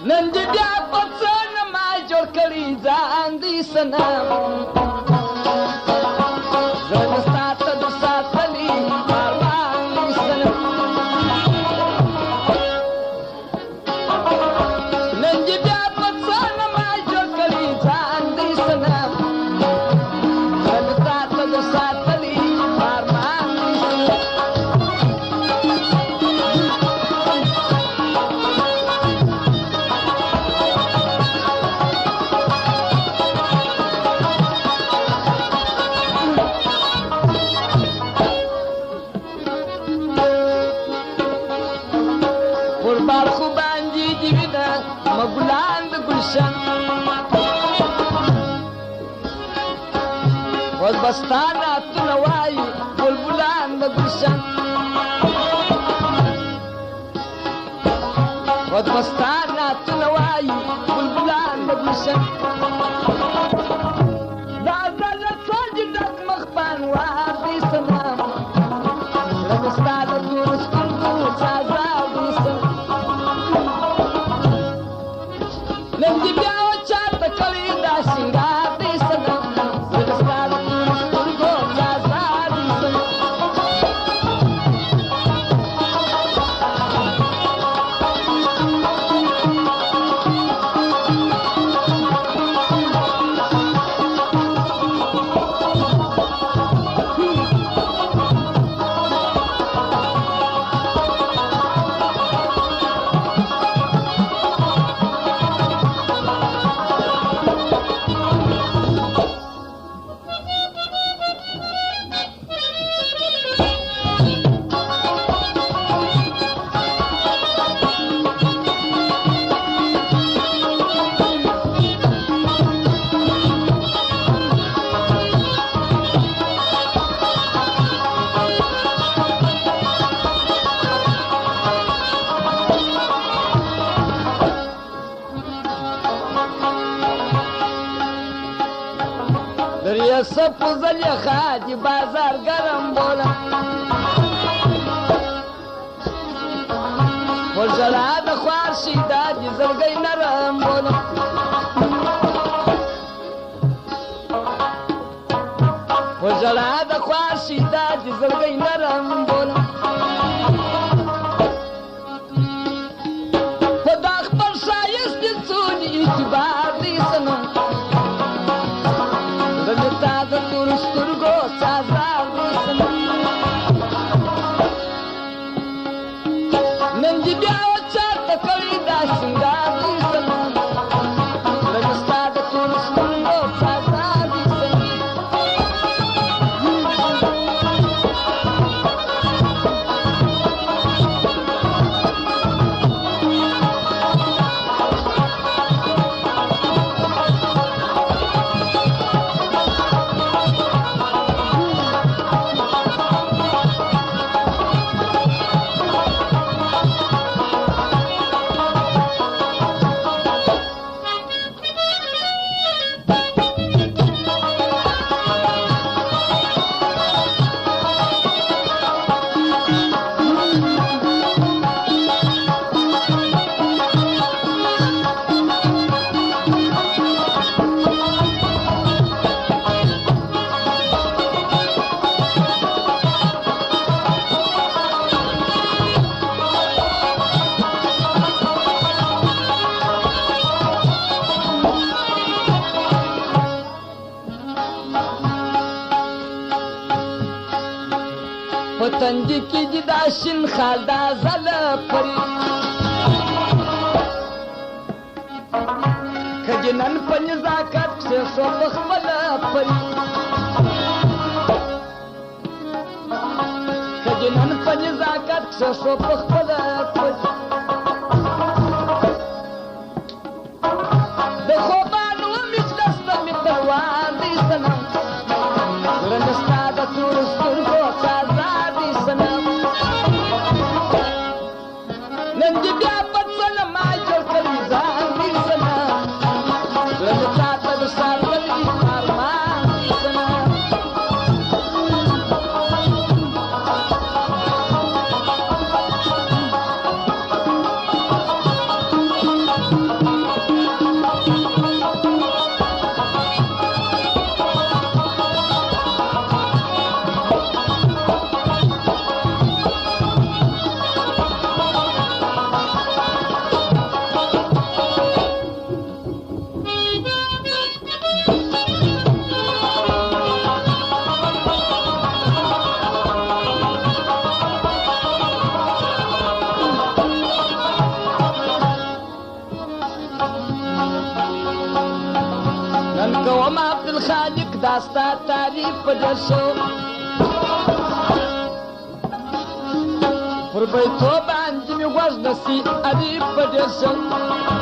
نن دې بیا په څه نه ما جوړ کړي ځان دې صنم زه دې ستا ته د ساتلي ارمان دې صنم نن دې بیا په څه نه ما جوړ کړي ځان دې صنم زه دې ستا ته د ساتلي ارمان دې صنم قربان خو باندې دی وینا مګلان د ګلشن ول بستانه تلوای بلبلان د ګلشن ول بستانه تلوای بلبلان د ګلشن دا زل سجد مخبان وار دي سلام رمستاد نور سترګو سازا دي سلام نن دې بیا چاته کړي دا سنگار دې صنم زړستار سترګو سازا دې صنم دریا سپ زلیه خادی بازار گرم بولا وجلا د خوار شیدا دی زلګی نرم بولا وجلا د خوار شیدا دی زلګی نرم بولا خدا خپل شایست دي څون اعتبار دي سنم تازه تور سترګو سازا دې صنم نن دې بیا چاته کړي دا سنگار دې صنم رمستا د تور سترګو سازا دې صنم پتنجی کی جدا شن خالدا زل پری کجنن پنځاکت سے سو بخبل پری کجنن پنځاکت سے سو بخبل پری دخو بانو مشدست متوان دی سنم رنستا دا تور سترگو سازا دی سنم نن دې بیا په څه نه ما جوړ کړي ځان دی سنم رنستا ته د ساتلي ارمان دی سنم Rasta taariif desoo Furbay toobaan jimi was na si ariif desoo